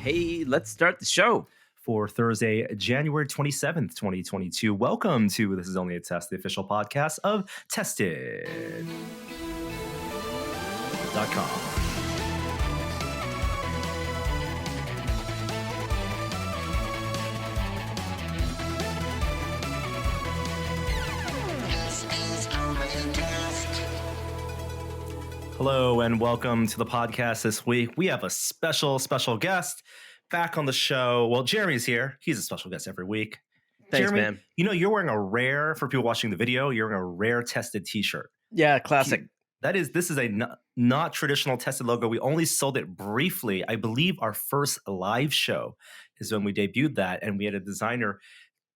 Hey, let's start the show. For Thursday, January 27th, 2022. Welcome to This Is Only a Test, the official podcast of Tested.com. Hello and welcome to the podcast this week. We have a special guest back on the show. Well, Jeremy's here. He's a special guest every week. Thanks, Jeremy, man. you know, you're wearing a rare, for people watching the video, you're wearing a rare Tested t-shirt. Yeah, classic. This is a not traditional Tested logo. We only sold it briefly. I believe our first live show is when we debuted that, and we had a designer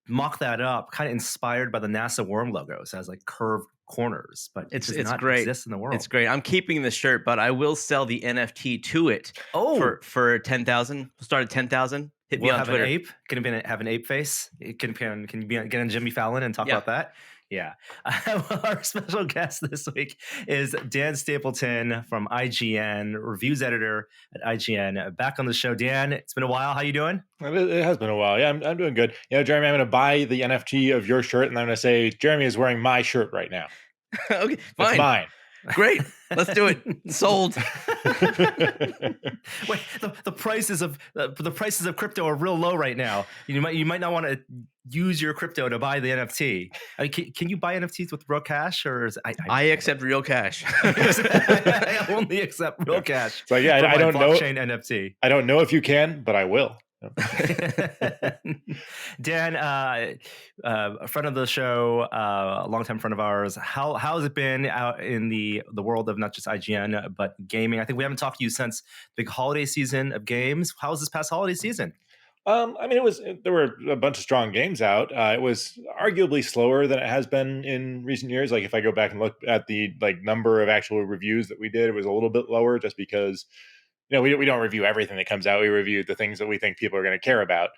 mock that up, kind of inspired by the NASA worm logos. It has like curved corners, but it does not great. exist in the world. It's great. I'm keeping the shirt, but I will sell the NFT to it. For 10,000. We'll start at 10,000. Hit me on Twitter. An ape? Can it have an ape face? Can you get on Jimmy Fallon and talk about that? Yeah. Our special guest this week is Dan Stapleton from IGN, reviews editor at IGN. Back on the show. Dan, it's been a while. How you doing? It has been a while. Yeah, I'm doing good. You know, Jeremy, I'm going to buy the NFT of your shirt, and I'm going to say Jeremy is wearing my shirt right now. Okay, fine. It's mine. Great. Let's do it. Sold. Wait, the prices of crypto are real low right now. You might not want to use your crypto to buy the NFT. I mean, can you buy NFTs with real cash, or I accept real cash? I only accept real cash. So yeah, I don't know blockchain NFT. I don't know if you can, but I will. Dan, a friend of the show, a longtime friend of ours. How has it been out in the world of not just IGN but gaming? I think we haven't talked to you since the big holiday season of games. How was this past holiday season? I mean, there were a bunch of strong games out. It was arguably slower than it has been in recent years. Like if I go back and look at the number of actual reviews that we did, it was a little bit lower just because. You know, we don't review everything that comes out. We review the things that we think people are going to care about,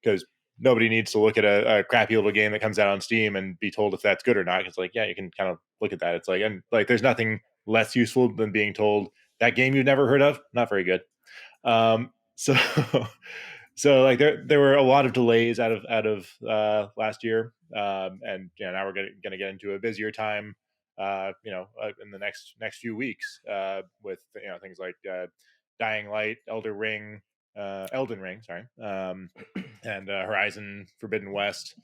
because nobody needs to look at a crappy little game that comes out on Steam and be told if that's good or not. It's like, yeah, you can kind of look at that. It's like, and like, there's nothing less useful than being told that game you've never heard of, not very good. So like there were a lot of delays out of last year, and now we're going to get into a busier time. In the next few weeks, with things like Dying Light, Elden Ring, and Horizon Forbidden West,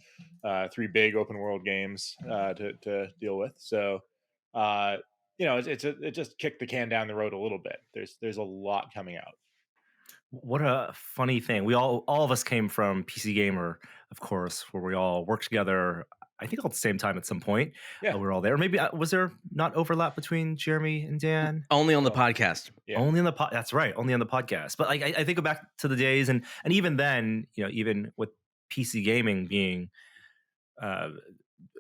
3 big open world games to deal with. So, it just kicked the can down the road a little bit. There's a lot coming out. What a funny thing. We all of us came from PC Gamer, of course, where we all worked together. I think all at the same time at some point. Yeah, we were all there. Maybe was there not overlap between Jeremy and Dan? Only on the podcast. Yeah. Only on the that's right. Only on the podcast. But I think back to the days, and even then, even with PC gaming being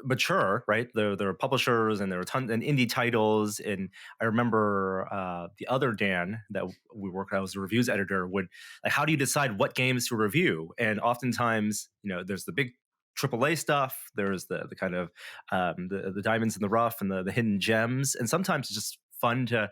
mature, right? There were publishers and there were tons and indie titles. And I remember the other Dan that we worked with, I was a reviews editor, would how do you decide what games to review? And oftentimes, there's the big AAA stuff. There's the kind of the diamonds in the rough and the hidden gems, and sometimes it's just fun to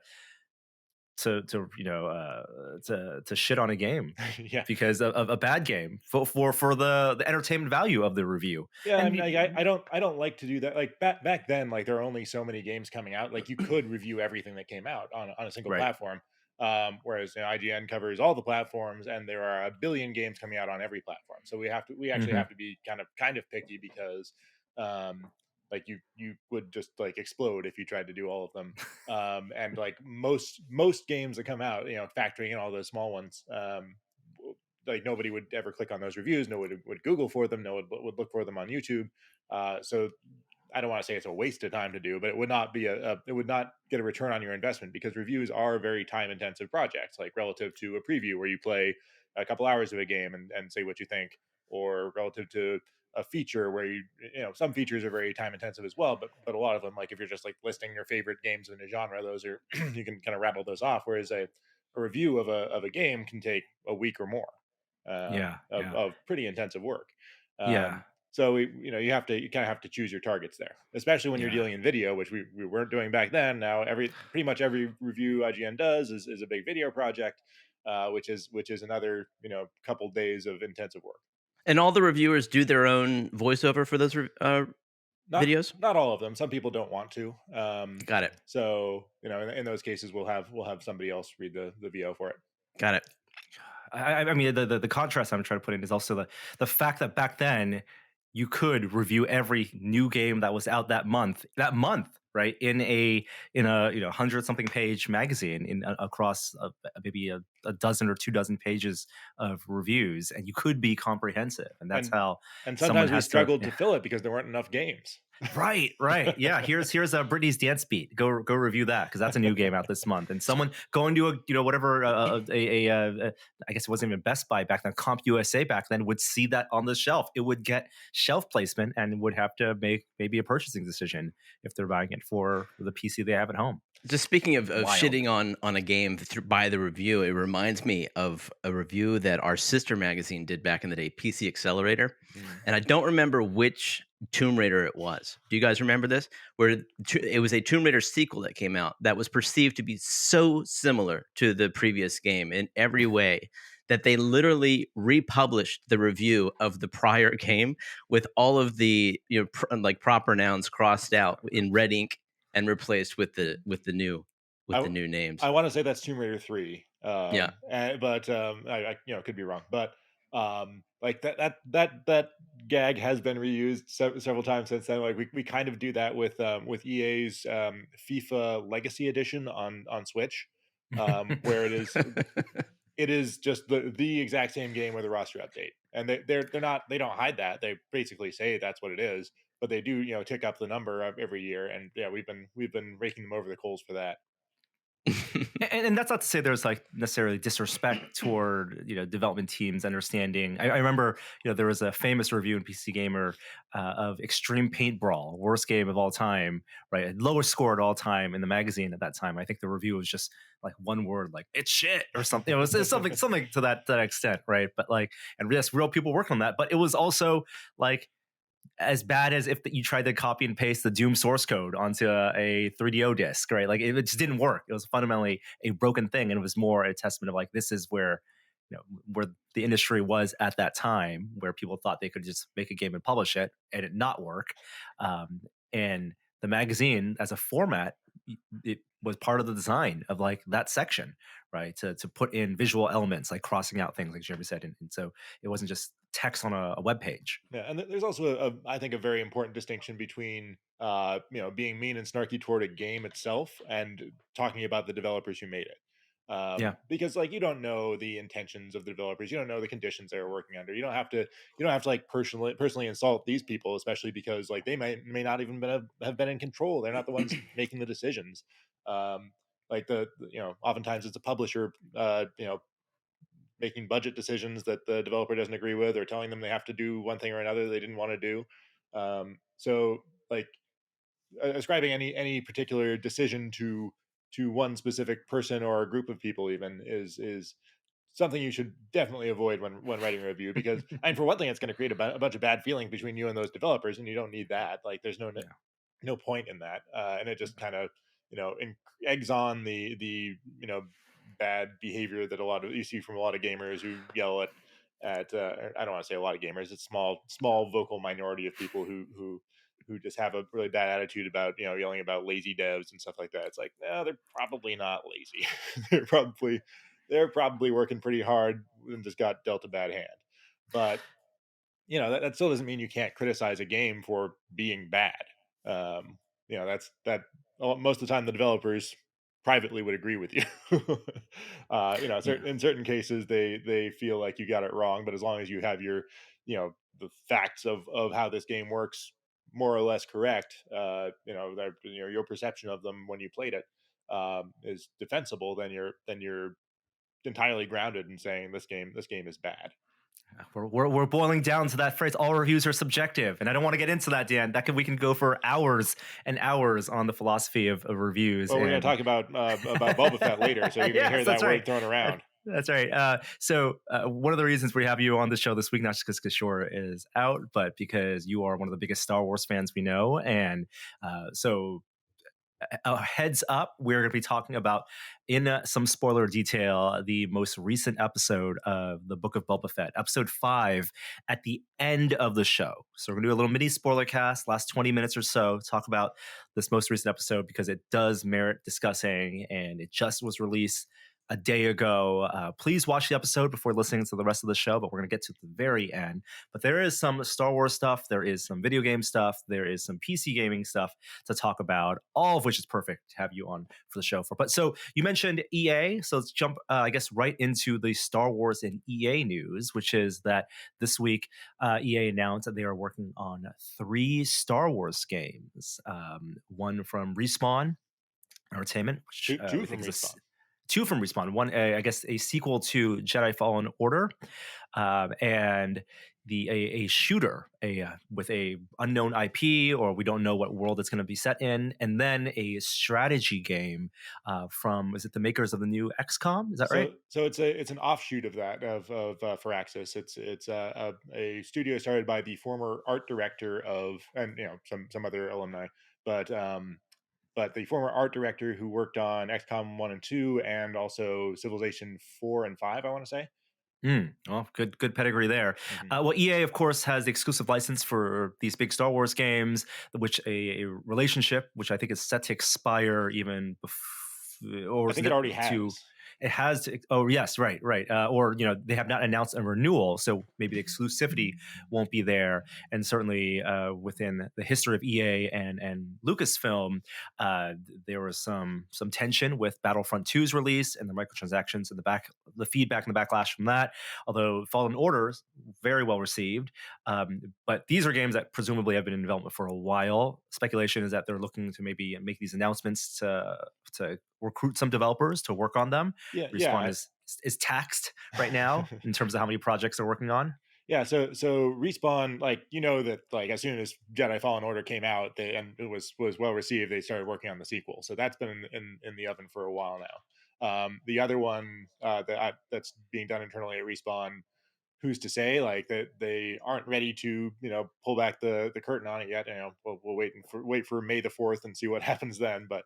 shit on a game, yeah, because of a bad game for the entertainment value of the review. Yeah, and I don't like to do that. Like back then, like there are only so many games coming out. Like you could review everything that came out on a single platform. Whereas IGN covers all the platforms, and there are a billion games coming out on every platform. So we actually have to be kind of picky, because you would just explode if you tried to do all of them. And like most games that come out, factoring in all those small ones, nobody would ever click on those reviews. No one would Google for them. No one would look for them on YouTube. So I don't want to say it's a waste of time to do, but it would not be it would not get a return on your investment, because reviews are very time intensive projects, like relative to a preview where you play a couple hours of a game and say what you think, or relative to a feature where some features are very time intensive as well, but a lot of them, like if you're just listing your favorite games in a genre, those are you can kind of rattle those off. Whereas a review of a game can take a week or more of pretty intensive work. So you kind of have to choose your targets there, especially when you're dealing in video, which we weren't doing back then. Now pretty much every review IGN does is a big video project. which is another couple days of intensive work. And all the reviewers do their own voiceover for those Not videos? not all of them. Some people don't want to. Got it. So in those cases, we'll have somebody else read the VO for it. Got it. I mean, the contrast I'm trying to put in is also the fact that back then you could review every new game that was out that month, right, in a 100 something page magazine across maybe a dozen or 2 dozen pages of reviews, and you could be comprehensive, and that's how And someone sometimes we has struggled to fill it because there weren't enough games. Right. Yeah. Here's Britney's Dance Beat. Go review that because that's a new game out this month. And someone going to whatever I guess it wasn't even Best Buy back then, Comp USA back then, would see that on the shelf. It would get shelf placement and would have to make maybe a purchasing decision if they're buying it for the PC they have at home. Just speaking of shitting on a game by the review, it reminds me of a review that our sister magazine did back in the day, PC Accelerator. And I don't remember which Tomb Raider it was. Do you guys remember this? Where it was a Tomb Raider sequel that came out that was perceived to be so similar to the previous game in every way that they literally republished the review of the prior game with all of the proper nouns crossed out in red ink and replaced with the new names. I want to say that's Tomb Raider 3. Yeah. But I could be wrong. But like that gag has been reused several times since then. Like we kind of do that with EA's FIFA Legacy Edition on Switch, where it is just the exact same game with a roster update, and they don't hide that. They basically say that's what it is, but they do tick up the number every year, and yeah, we've been raking them over the coals for that. And that's not to say there's like necessarily disrespect toward development teams understanding. I remember there was a famous review in PC Gamer of Extreme Paint Brawl, worst game of all time, right? Lowest score at all time in the magazine at that time. I think the review was just like one word, like "it's shit" or something. It was something to that extent, right? But like, and yes, real people working on that. But it was also like as bad as if you tried to copy and paste the Doom source code onto a 3DO disc, right? Like it just didn't work. It was fundamentally a broken thing, and it was more a testament of like this is where where the industry was at that time, where people thought they could just make a game and publish it and it not work. And the magazine as a format, it was part of the design of like that section, right? To put in visual elements like crossing out things, like Jeremy said, and so it wasn't just text on a web page. Yeah, and there's also I think a very important distinction between being mean and snarky toward a game itself and talking about the developers who made it. Because like you don't know the intentions of the developers, you don't know the conditions they were working under. You don't have to like personally insult these people, especially because like they may not even have been in control. They're not the ones making the decisions. Like oftentimes it's a publisher making budget decisions that the developer doesn't agree with, or telling them they have to do one thing or another they didn't want to do. So like ascribing any particular decision to one specific person or a group of people even is something you should definitely avoid when writing a review, because I mean, for one thing, it's going to create a bunch of bad feelings between you and those developers, and you don't need that. Like there's no point in that, and it just kind of eggs on the bad behavior that you see from a lot of gamers who yell at I don't want to say a lot of gamers. It's small vocal minority of people who just have a really bad attitude about yelling about lazy devs and stuff like that. It's like, no, they're probably not lazy. they're probably working pretty hard and just got dealt a bad hand. But that still doesn't mean you can't criticize a game for being bad. That's that. Most of the time, the developers privately would agree with you. In certain cases, they feel like you got it wrong, but as long as you have the facts of how this game works more or less correct, your perception of them when you played it is defensible, then you're entirely grounded in saying this game is bad. We're boiling down to that phrase. All reviews are subjective, and I don't want to get into that, Dan. We can go for hours and hours on the philosophy of reviews. Well, we're going to talk about Boba Fett later, so you're going to hear that word thrown around. That's right. So one of the reasons we have you on the show this week, not just because Kishore is out, but because you are one of the biggest Star Wars fans we know, and so heads up, we're going to be talking about in some spoiler detail the most recent episode of the Book of Boba Fett, episode 5, at the end of the show. So we're going to do a little mini spoiler cast, last 20 minutes or so, talk about this most recent episode because it does merit discussing, and it just was released a day ago. Please watch the episode before listening to the rest of the show, but we're going to get to the very end. But there is some Star Wars stuff, there is some video game stuff, there is some PC gaming stuff to talk about, all of which is perfect to have you on for the show for. But so you mentioned EA, so let's jump, I guess, right into the Star Wars and EA news, which is that this week EA announced that they are working on 3 Star Wars games. One from Respawn Entertainment, which Two we from think is Respawn. 2 from Respawn. One, I guess, a sequel to Jedi Fallen Order, and a shooter, with a unknown IP, or we don't know what world it's going to be set in, and then a strategy game from, is it the makers of the new XCOM? Is that right? So it's an offshoot of that of Firaxis. It's a studio started by the former art director of, and some other alumni, but the former art director who worked on XCOM 1 and 2 and also Civilization 4 and 5, I want to say. Well, good pedigree there. Well, EA, of course, has the exclusive license for these big Star Wars games, which a relationship which I think is set to expire even before, or I think it already has. It has to, oh yes, right. Or they have not announced a renewal, so maybe the exclusivity won't be there. And certainly within the history of EA and Lucasfilm, there was some tension with Battlefront 2's release and the microtransactions and the feedback and the backlash from that. Although Fallen Order is very well received, but these are games that presumably have been in development for a while. Speculation is that they're looking to maybe make these announcements to recruit some developers to work on them. Respawn is taxed right now in terms of how many projects they're working on. Yeah, so Respawn, that as soon as Jedi Fallen Order came out, and it was well received, they started working on the sequel. So that's been in the oven for a while now. The other one that's being done internally at Respawn, who's to say that they aren't ready to pull back the curtain on it yet. We'll wait for May the 4th and see what happens then. But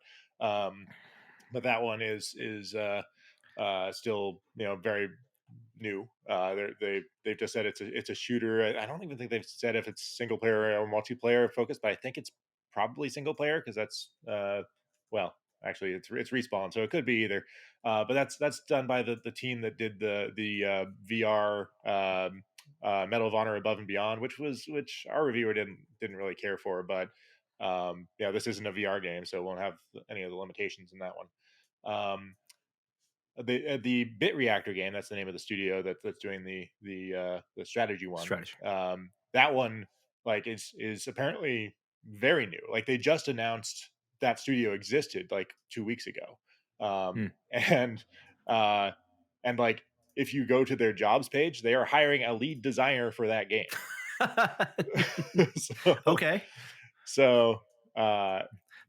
that one is still very new. They've just said it's a shooter. I don't even think they've said if it's single player or multiplayer focused, but I think it's probably single player because that's well, actually it's Respawn, so it could be either. But that's done by the team that did the VR Medal of Honor Above and Beyond, which our reviewer didn't really care for, but this isn't a VR game, so it won't have any of the limitations in that one. The Bit Reactor game, that's the name of the studio that's doing the strategy one. That one is apparently very new. They just announced that studio existed 2 weeks ago. And if you go to their jobs page, they are hiring a lead designer for that game. Okay. So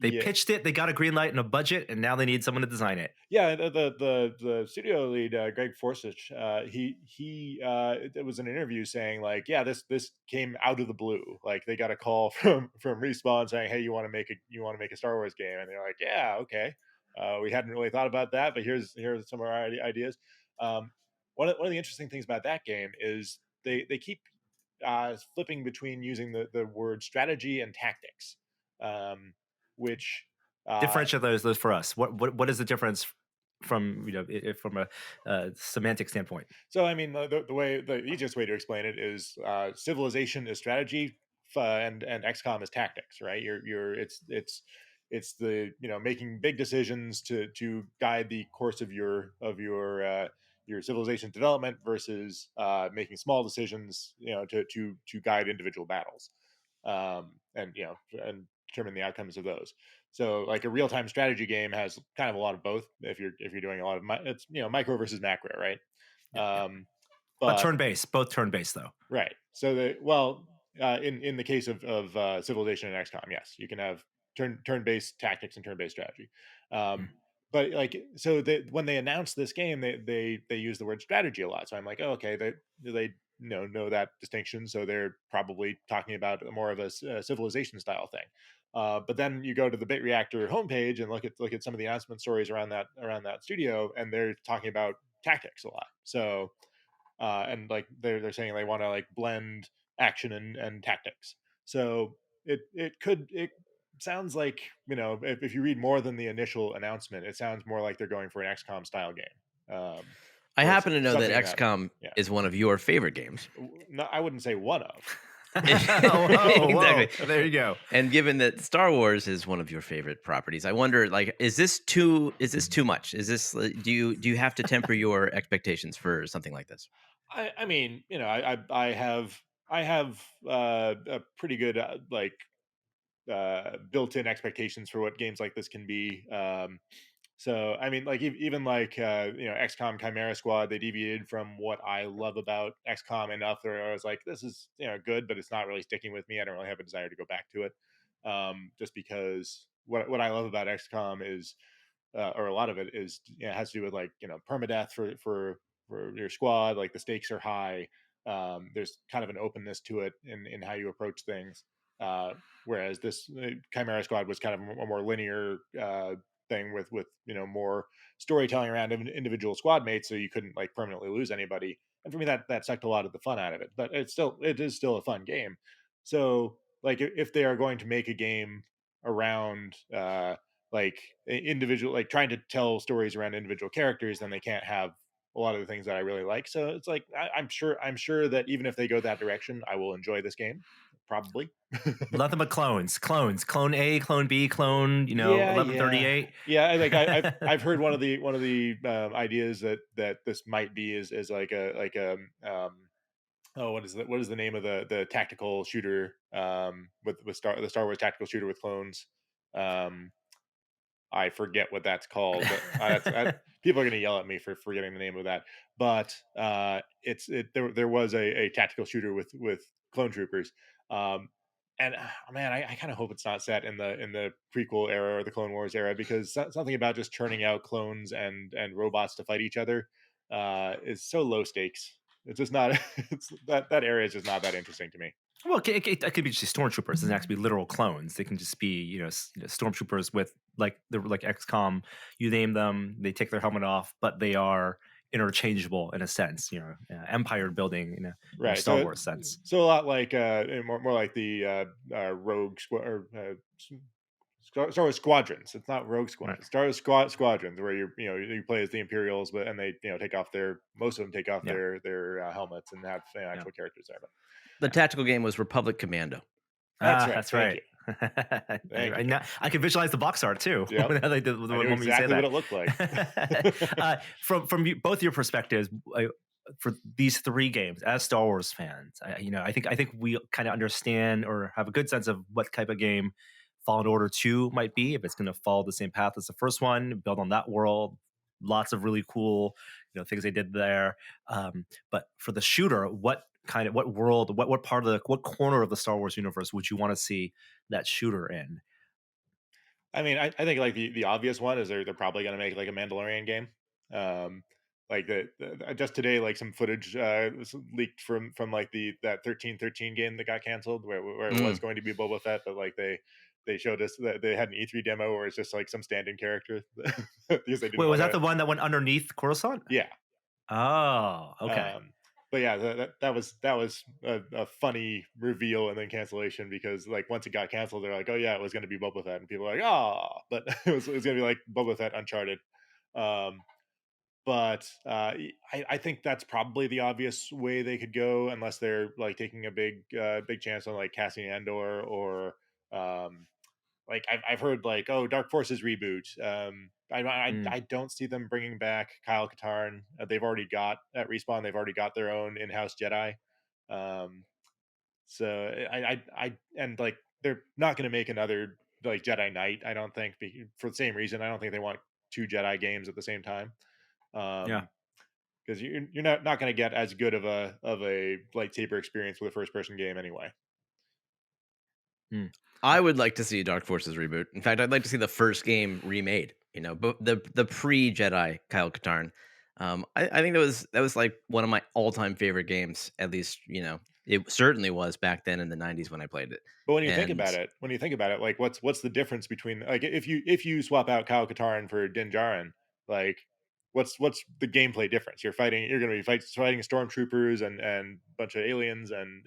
they pitched it, they got a green light and a budget, and now they need someone to design it. Yeah, the studio lead, Greg Forsich, it was an interview saying this came out of the blue. They got a call from Respawn saying, hey, you want to make a Star Wars game, and they're like, yeah, okay. We hadn't really thought about that, but here's some of our ideas. One of the interesting things about that game is they keep flipping between using the word strategy and tactics, which differentiate those for us. What is the difference from from a semantic standpoint? So I mean, the easiest way to explain it is Civilization is strategy, and XCOM is tactics, right? It's the making big decisions to guide the course of your Civilization development versus making small decisions to guide individual battles, and determine the outcomes of those. So a real-time strategy game has kind of a lot of both. If you're doing a lot of it's micro versus macro, right? But turn-based, both turn-based though. Right. So in the case of Civilization and XCOM, yes, you can have turn-based tactics and turn-based strategy. But when they announced this game, they use the word strategy a lot. So I'm like, oh, okay, they know that distinction. So they're probably talking about more of a Civilization style thing. But then you go to the Bit Reactor homepage and look at some of the announcement stories around that studio, and they're talking about tactics a lot. So and like they're saying they want to like blend action and tactics. So it sounds like, if you read more than the initial announcement, it sounds more like they're going for an XCOM style game, I or happen to know that something that. XCOM Yeah, is one of your favorite games. no, I wouldn't say one of. Whoa, Exactly. there you go. And given that Star Wars is one of your favorite properties, I wonder, like, is this too much? Is this do you have to temper your expectations for something like this? I mean, I have a pretty good built-in expectations for what games like this can be. So I mean, like even like XCOM Chimera Squad, they deviated from what I love about XCOM enough that I was like, this is good, but it's not really sticking with me. I don't really have a desire to go back to it, just because what I love about XCOM is, or a lot of it is, has to do with like permadeath for your squad. Like the stakes are high. There's kind of an openness to it in how you approach things. Whereas this Chimera Squad was kind of a more linear thing with more storytelling around individual squad mates, so you couldn't like permanently lose anybody. And for me, that sucked a lot of the fun out of it. But it is still a fun game. So like if they are going to make a game around like individual, like trying to tell stories around individual characters, then they can't have a lot of the things that I really like. So it's like I'm sure that even if they go that direction, I will enjoy this game, probably. Nothing but clones. Clone A, clone B, clone, Yeah, yeah, 1138. yeah. I've heard one of the ideas that this might be is like a oh, what is the name of the tactical shooter, with the Star Wars tactical shooter with clones. um I forget what that's called, but people are going to yell at me for forgetting the name of that. But there was a tactical shooter with clone troopers, um, and man, I kind of hope it's not set in the prequel era or the Clone Wars era, because something about just churning out clones and robots to fight each other is so low stakes. It's just not. That area is just not that interesting to me. Well, it could be just stormtroopers. It doesn't have to be literal clones. They can just be, stormtroopers with they're like XCOM. You name them, they take their helmet off, but they are interchangeable in a sense. Empire building in a Right. Star Wars sense. So a lot like more like the Rogue Squad, or Star Wars Squadrons. It's not Rogue Right. Squadrons. Star Wars Squadrons, where you play as the Imperials, but and they take off most of them take off Yeah. their helmets and have Yeah. actual characters there. But The tactical game was Republic Commando. that's right. That's Thank right. you. Thank you. Now, I can visualize the box art too. Yep. I knew exactly what it looked like. From both your perspectives, for these three games, as Star Wars fans, I think we kind of understand or have a good sense of what type of game Fallen Order 2 might be, if it's going to follow the same path as the first one, build on that world. Lots of really cool, things they did there. But for the shooter, what world, what part of what corner of the Star Wars universe would you want to see that shooter in? I mean, I think like the obvious one is they're probably going to make like a Mandalorian game. Like just today, like some footage was leaked from like that 1313 game that got canceled, where it was going to be Boba Fett, but like they showed us that they had an E3 demo where it's just like some stand-in character. Because they didn't Wait, was that wanna- the one that went underneath Coruscant? Yeah. Oh, okay. But yeah, that was a funny reveal and then cancellation, because like once it got canceled, they're like, oh yeah, it was going to be Boba Fett, and people are like, oh, but it was going to be like Boba Fett Uncharted. Um, but I think that's probably the obvious way they could go, unless they're like taking a big chance on like Cassian Andor, or um, like I've heard like, oh, Dark Forces reboot. I don't see them bringing back Kyle Katarn. They've already got at Respawn. They've already got their own in-house Jedi. Um, so I and like they're not going to make another like Jedi Knight. I don't think, for the same reason. I don't think they want two Jedi games at the same time. Yeah. Because you're not going to get as good of a lightsaber experience with a first person game anyway. I would like to see Dark Forces reboot. In fact, I'd like to see the first game remade. But the pre Jedi Kyle Katarn. I think that was like one of my all time favorite games. At least It certainly was back then in the 90s when I played it. But And when you think about it, like what's the difference between, like, if you swap out Kyle Katarn for Din Djarin, like what's the gameplay difference? You're going to be fighting stormtroopers and a bunch of aliens, and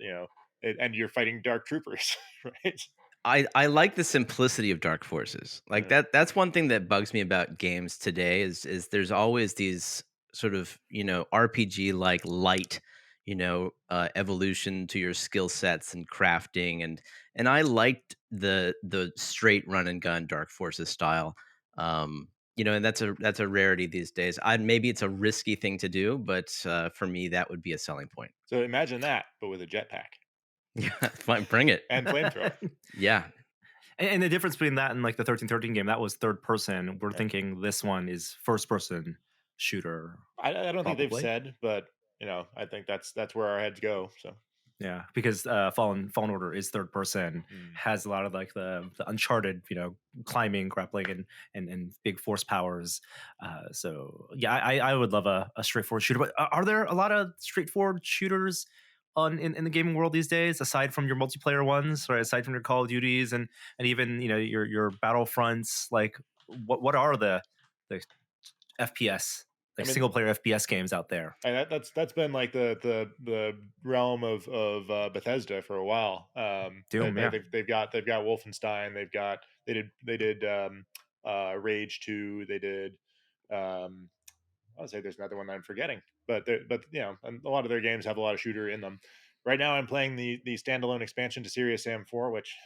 and you're fighting dark troopers, right? I like the simplicity of Dark Forces. Like Yeah. that's one thing that bugs me about games today is there's always these sort of, RPG like light, evolution to your skill sets and crafting, and I liked the straight run and gun Dark Forces style. And that's a rarity these days. Maybe it's a risky thing to do, but for me that would be a selling point. So imagine that, but with a jetpack Yeah, fine, bring it. and flamethrower. Yeah. And the difference between that and like the 1313 game, that was third person. We're Yeah. thinking this one is first person shooter. I don't think they've Probably. said, but I think that's where our heads go. So Yeah, because Fallen Order is third person, has a lot of like the Uncharted, climbing, grappling, and big force powers. So yeah, I would love a straightforward shooter. But are there a lot of straightforward shooters in the gaming world these days, aside from your multiplayer ones, or aside from your Call of Duties and even your Battlefronts? Like, what are the FPS, like single player FPS games out there? And that's been like the realm of Bethesda for a while. Doom, yeah. They've got Wolfenstein. They did Rage 2. They did. I'll say there's another one that I'm forgetting, but and a lot of their games have a lot of shooter in them. Right now, I'm playing the standalone expansion to Serious Sam 4, which,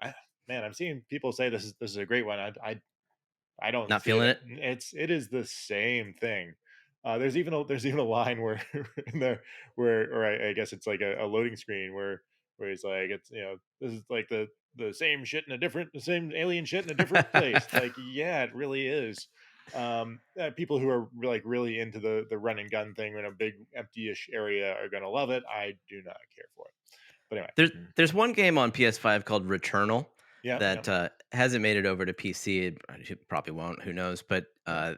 I'm seeing people say this is a great one. I don't Not see feeling it. it? It is the same thing. There's even a line where in there or I guess it's like a loading screen where he's like, it's this is like the same shit in the same alien shit in a different place. Like, yeah, it really is. People who are like really into the run and gun thing in a big empty-ish area are gonna love it. I do not care for it. But anyway, There's one game on PS5 called Returnal yeah, that hasn't made it over to PC. It probably won't. Who knows? But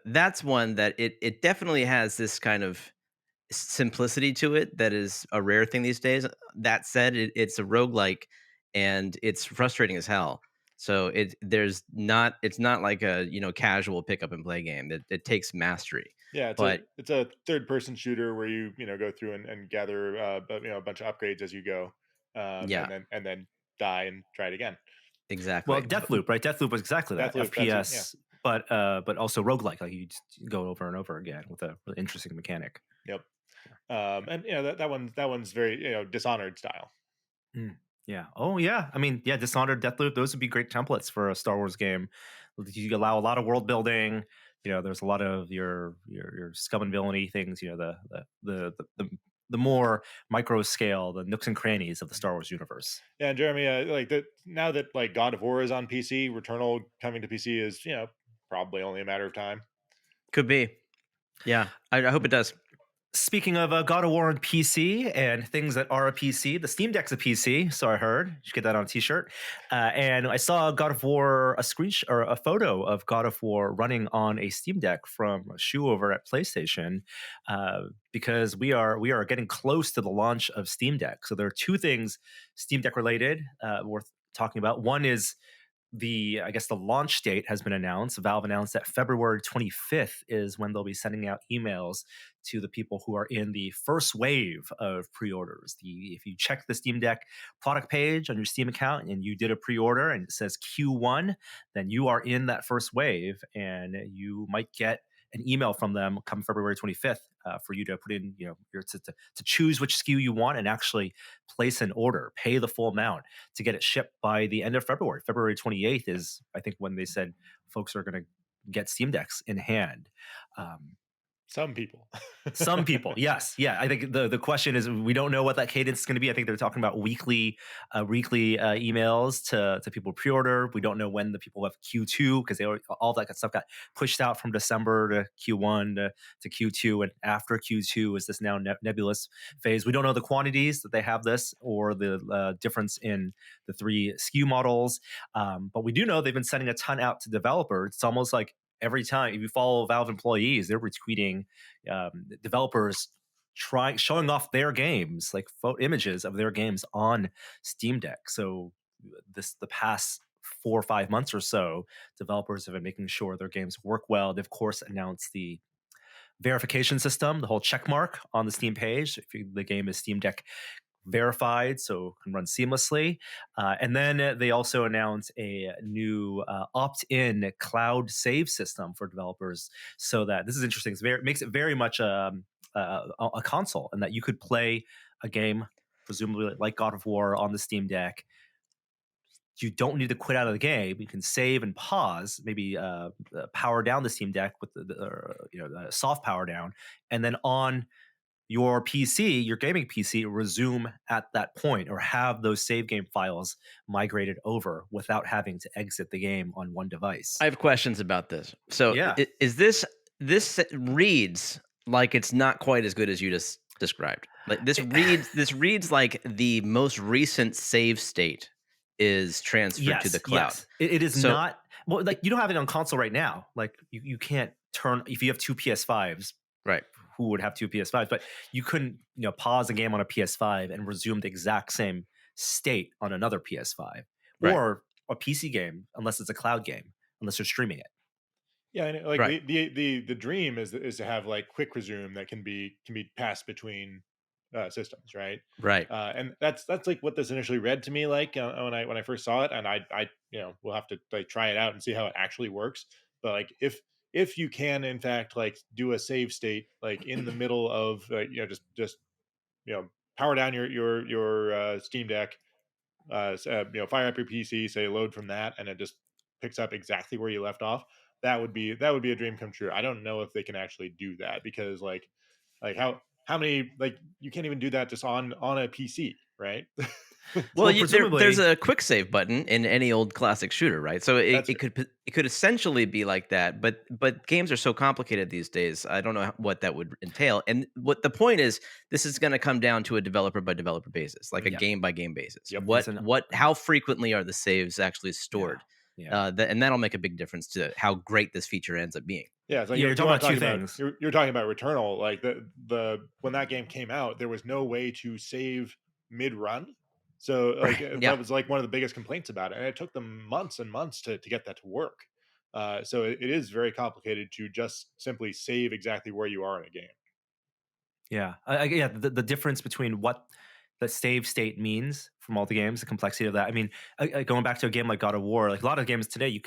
that's one that it definitely has this kind of simplicity to it that is a rare thing these days. That said, it's a roguelike and it's frustrating as hell. So it's not like a casual pick up and play game. It takes mastery. yeah, But it's a third person shooter where you go through and gather a bunch of upgrades as you go, yeah, and then die and try it again. exactly. Well, Deathloop, right? Deathloop was exactly that. Deathloop, FPS, but also roguelike. Like you just go over and over again with a really interesting mechanic. Yep. And that one's very Dishonored style. Yeah. Oh, yeah. I mean, yeah, Dishonored, Deathloop, those would be great templates for a Star Wars game. You allow a lot of world building. There's a lot of your scum and villainy things. The more micro scale, the nooks and crannies of the Star Wars universe. Yeah, and Jeremy, now that like God of War is on PC, Returnal coming to PC is probably only a matter of time. Could be. Yeah, I hope it does. Speaking of God of War on PC and things that are a PC, the Steam Deck's a PC, so I heard. You should get that on a T-shirt. And I saw God of War, a screenshot or a photo of God of War running on a Steam Deck from a shoe over at PlayStation, because we are getting close to the launch of Steam Deck. So there are two things Steam Deck related worth talking about. One is the launch date has been announced. Valve announced that February 25th is when they'll be sending out emails to the people who are in the first wave of pre-orders. If you check the Steam Deck product page on your Steam account and you did a pre-order and it says Q1, then you are in that first wave, and you might get an email from them come February 25th for you to put in, to choose which SKU you want and actually place an order, pay the full amount to get it shipped by the end of February. February 28th is, I think, when they said folks are going to get Steam Decks in hand. Some people. Some people, yes. Yeah, I think the question is, we don't know what that cadence is going to be. I think they're talking about weekly emails to people pre-order. We don't know when the people have Q2, because all that stuff got pushed out from December to Q1 to Q2, and after Q2 is this now nebulous phase. We don't know the quantities that they have this, or the difference in the three SKU models, but we do know they've been sending a ton out to developers. It's almost like every time, if you follow Valve employees, they're retweeting developers showing off their games, like images of their games on Steam Deck. So the past 4 or 5 months or so, developers have been making sure their games work well. They of course announced the verification system, the whole check mark on the Steam page if the game is Steam Deck verified, so it can run seamlessly. And then they also announced a new opt-in cloud save system for developers, so that this is interesting. It makes it very much a console, and that you could play a game, presumably like God of War, on the Steam Deck. You don't need to quit out of the game. You can save and pause, maybe power down the Steam Deck with the soft power down, and then on your PC, your gaming PC, resume at that point, or have those save game files migrated over without having to exit the game on one device. I have questions about this. So Yeah. is this reads like it's not quite as good as you just described. Like this reads like the most recent save state is transferred to the cloud. Yes. It is not. Well, like you don't have it on console right now. Like you can't turn, if you have two PS5s, right? Who would have two PS5s? But you couldn't, pause a game on a PS5 and resume the exact same state on another PS5 or a PC game, unless it's a cloud game, unless you're streaming it. Yeah, and like the dream is to have like quick resume that can be passed between systems, right? Right. And that's like what this initially read to me like when I first saw it, and I we'll have to like try it out and see how it actually works. But like if you can in fact like do a save state like in the middle of just power down your Steam Deck, fire up your PC, say load from that, and it just picks up exactly where you left off. That would be a dream come true. I don't know if they can actually do that, because like how many, like you can't even do that just on a PC, right? Well, there's a quick save button in any old classic shooter, right? So it could essentially be like that, but games are so complicated these days. I don't know what that would entail. And what the point is, this is going to come down to a developer by developer basis, like a game by game basis. Yep. How frequently are the saves actually stored? Yeah. And that'll make a big difference to how great this feature ends up being. Yeah, it's like you're talking about two things. You're talking about Returnal. Like the when that game came out, there was no way to save mid-run. So like that was like one of the biggest complaints about it, and it took them months and months to get that to work. So it is very complicated to just simply save exactly where you are in a game. Yeah, the difference between what the save state means from all the games, the complexity of that. I mean, going back to a game like God of War, like a lot of games today,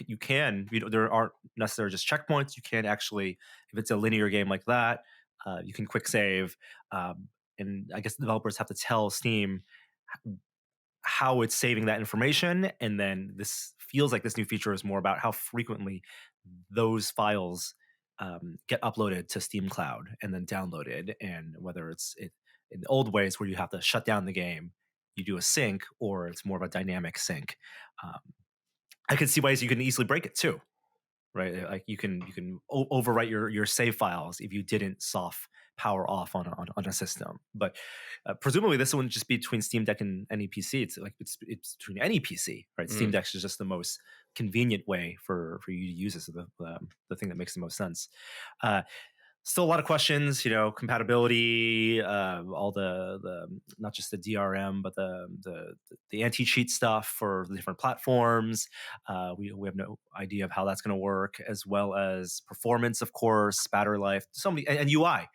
there aren't necessarily just checkpoints. You can actually, if it's a linear game like that, you can quick save. And I guess developers have to tell Steam how it's saving that information. And then this feels like this new feature is more about how frequently those files get uploaded to Steam Cloud and then downloaded, and whether it's in the old ways where you have to shut down the game, you do a sync, or it's more of a dynamic sync. I can see ways you can easily break it too, right? Like you can overwrite your save files if you didn't soft power off on a system. But presumably this wouldn't just be between Steam Deck and any PC. It's between any PC, right? Steam Deck is just the most convenient way for you to use this. The thing that makes the most sense. Still a lot of questions, compatibility, all the not just the DRM, but the anti-cheat stuff for the different platforms. We have no idea of how that's going to work, as well as performance, of course, battery life, so many, and UI.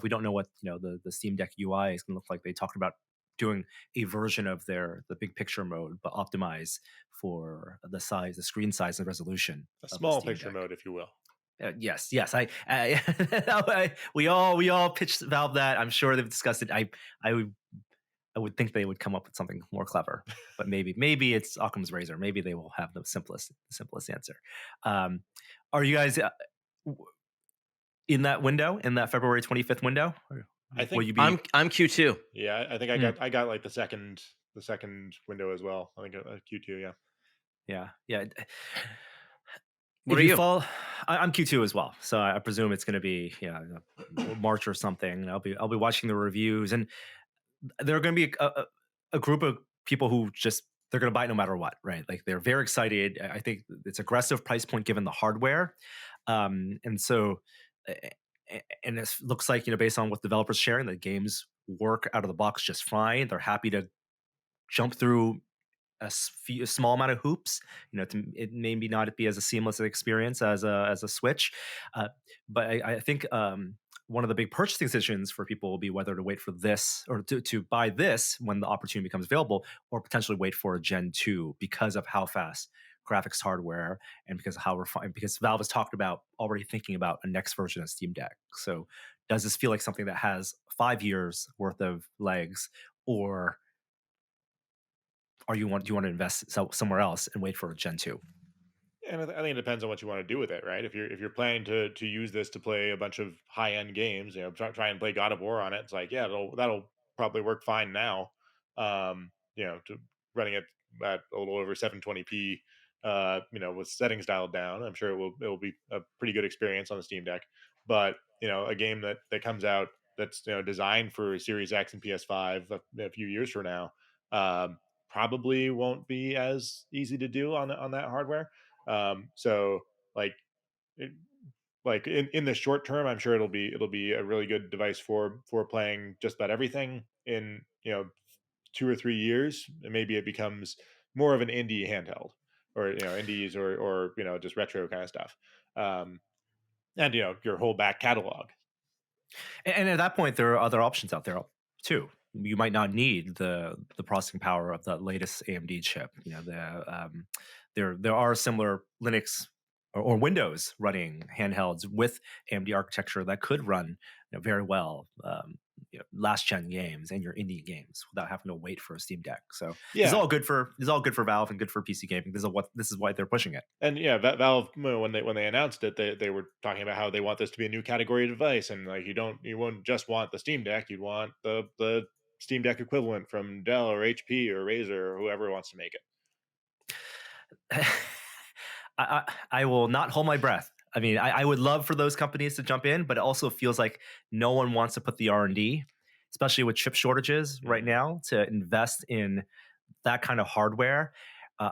We don't know what the Steam Deck UI is going to look like. They talked about doing a version of the big picture mode, but optimize for the screen size, and resolution. A small picture mode, if you will. Yes. We all pitched Valve that. I'm sure they've discussed it. I would think they would come up with something more clever, but maybe it's Occam's razor. Maybe they will have the simplest answer. Are you guys in that window, in that February 25th window? I think I'm Q2. Yeah, I think I got like the second window as well. I think Q2. Yeah. What are you? I'm Q2 as well, so I presume it's going to be March or something. I'll be watching the reviews, and there are going to be a group of people who they're going to buy it no matter what, right? Like they're very excited. I think it's aggressive price point given the hardware, and And it looks like, based on what developers sharing, the games work out of the box just fine. They're happy to jump through a small amount of hoops, it maybe not be as a seamless experience as a Switch, uh, but I think one of the big purchasing decisions for people will be whether to wait for this or to buy this when the opportunity becomes available, or potentially wait for a Gen 2 because of how fast graphics hardware and because of how refined, because Valve has talked about already thinking about a next version of Steam Deck. So does this feel like something that has 5 years worth of legs, or do you want to invest somewhere else and wait for a Gen 2? And I think it depends on what you want to do with it, right? If you're planning to use this to play a bunch of high end games, try and play God of War on it. It's like, yeah, that'll probably work fine now. To running it at a little over 720p, with settings dialed down, I'm sure it will be a pretty good experience on the Steam Deck. But a game that comes out that's designed for Series X and PS5 a few years from now, probably won't be as easy to do on that hardware. So like it, like in the short term, I'm sure it'll be a really good device for playing just about everything. In 2 or 3 years, maybe it becomes more of an indie handheld, or indies, or just retro kind of stuff. Um, and your whole back catalog. And at that point, there are other options out there too. You might not need the processing power of the latest AMD chip. There are similar Linux or Windows running handhelds with AMD architecture that could run very well last gen games and your indie games without having to wait for a Steam Deck. So Yeah, this is all good for Valve and good for PC gaming. This is why they're pushing it. and yeah, Valve, when they announced it, they were talking about how they want this to be a new category device, and like you won't just want the Steam Deck, you'd want the Steam Deck equivalent from Dell or HP or Razer or whoever wants to make it. I will not hold my breath. I mean, I would love for those companies to jump in, but it also feels like no one wants to put the R&D, especially with chip shortages right now, to invest in that kind of hardware.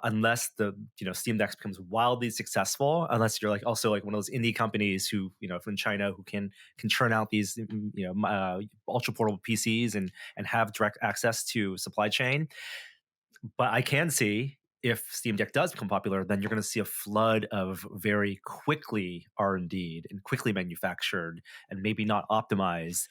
Unless the Steam Deck becomes wildly successful, unless you're like also like one of those indie companies who from China who can churn out these ultra portable PCs and have direct access to supply chain. But I can see if Steam Deck does become popular, then you're going to see a flood of very quickly R&D and quickly manufactured and maybe not optimized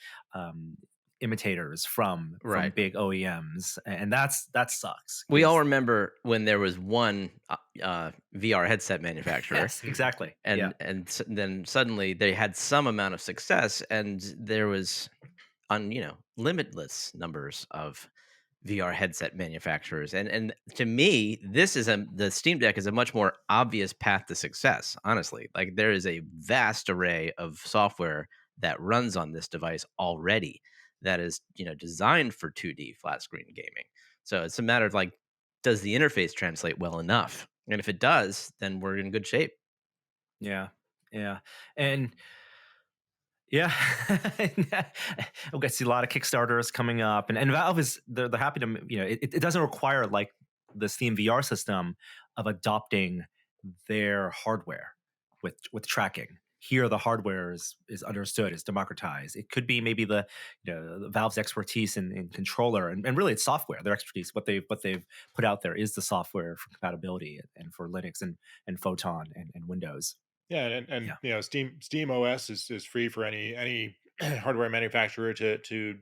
imitators from Right. big OEMs, and that sucks. We all remember when there was one VR headset manufacturer. Yes, exactly. Yeah. And then suddenly they had some amount of success, and there was limitless numbers of VR headset manufacturers. And to me, the Steam Deck is a much more obvious path to success, honestly. Like, there is a vast array of software that runs on this device already that is, designed for 2D flat screen gaming. So it's a matter of like, does the interface translate well enough? And if it does, then we're in good shape. Yeah. And yeah, we see a lot of Kickstarters coming up, and Valve they're happy to it doesn't require like the Steam VR system of adopting their hardware with tracking. Here, the hardware is understood, is democratized. It could be maybe the Valve's expertise in controller, and really it's software. Their expertise, what they've put out there is the software for compatibility and for Linux and Photon and Windows. Yeah, and Yeah. Steam OS is free for any hardware manufacturer to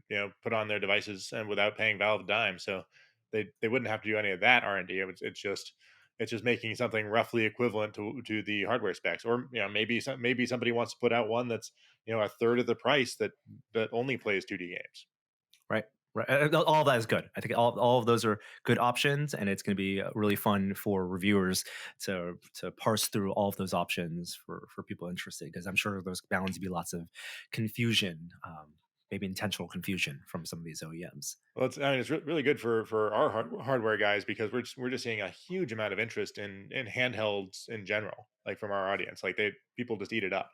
put on their devices, and without paying Valve a dime. So they wouldn't have to do any of that R&D. It's just making something roughly equivalent to the hardware specs. Or maybe somebody wants to put out one that's a third of the price that only plays 2D games. Right. All of that is good. I think all of those are good options, and it's going to be really fun for reviewers to parse through all of those options for people interested, because I'm sure there's bound to be lots of confusion, maybe intentional confusion from some of these OEMs. Well, it's really good for our hardware guys, because we're just seeing a huge amount of interest in handhelds in general, like from our audience. Like people just eat it up.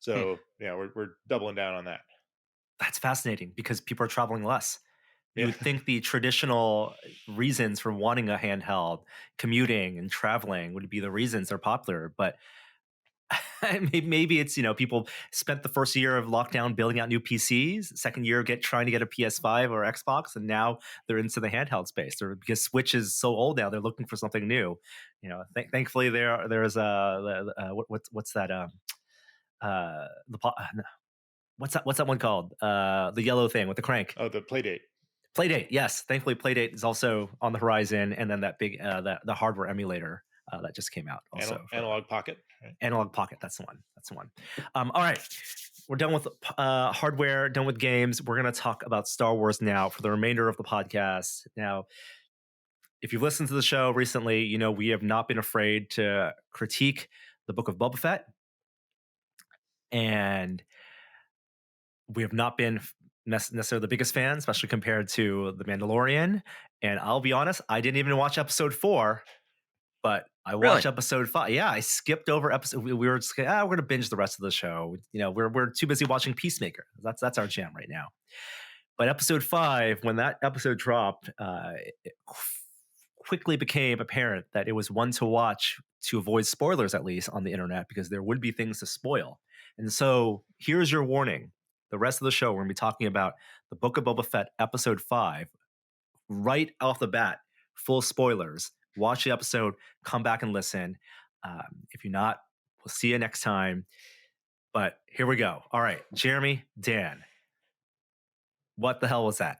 Hmm. So yeah, we're doubling down on that. That's fascinating because people are traveling less. You Yeah. would think the traditional reasons for wanting a handheld, commuting and traveling, would be the reasons they're popular, but Maybe it's, people spent the first year of lockdown building out new PCs, second year trying to get a PS5 or Xbox, and now they're into the handheld space. Because Switch is so old now, they're looking for something new. Thankfully there's what's that the what's that one called? The yellow thing with the crank. Oh, the Playdate. Playdate, yes. Thankfully, Playdate is also on the horizon, and then that big the hardware emulator that just came out. Also, Analog Pocket. Right? Analog Pocket. That's the one. All right, we're done with hardware. Done with games. We're gonna talk about Star Wars now for the remainder of the podcast. Now, if you've listened to the show recently, we have not been afraid to critique the Book of Boba Fett, and we have not been necessarily the biggest fan, especially compared to The Mandalorian. And I'll be honest, I didn't even watch episode 4, but I watched episode 5. Yeah, I skipped over episode. We were just, we're going to binge the rest of the show. We're too busy watching Peacemaker. That's our jam right now. But episode 5, when that episode dropped, it quickly became apparent that it was one to watch to avoid spoilers, at least on the internet, because there would be things to spoil. And so here's your warning. The rest of the show, we're going to be talking about the Book of Boba Fett, episode 5. Right off the bat, full spoilers. Watch the episode, come back and listen. If you're not, we'll see you next time. But here we go. All right, Jeremy, Dan, what the hell was that?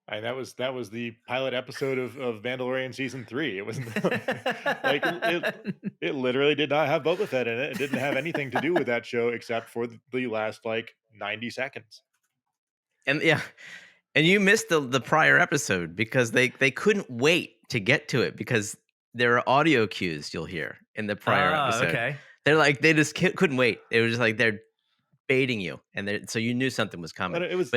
That was the pilot episode of Mandalorian season 3. It wasn't like it literally did not have Boba Fett in it. It didn't have anything to do with that show except for the last 90 seconds. And yeah, and you missed the prior episode because they couldn't wait to get to it because there are audio cues you'll hear in the prior episode. Okay. They just couldn't wait. It was just like they're baiting you, and so you knew something was coming. But it was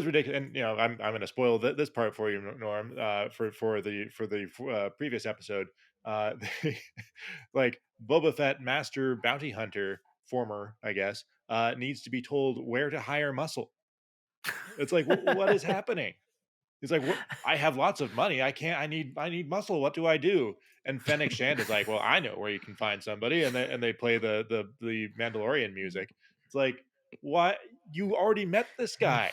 ridiculous. And I'm going to spoil this part for you, Norm. For the previous episode, like Boba Fett, master bounty hunter, former, I guess, needs to be told where to hire muscle. It's like, what is happening? He's like, what? I have lots of money. I need muscle. What do I do? And Fennec Shand is like, well, I know where you can find somebody. And they play the Mandalorian music. It's like, what? You already met this guy.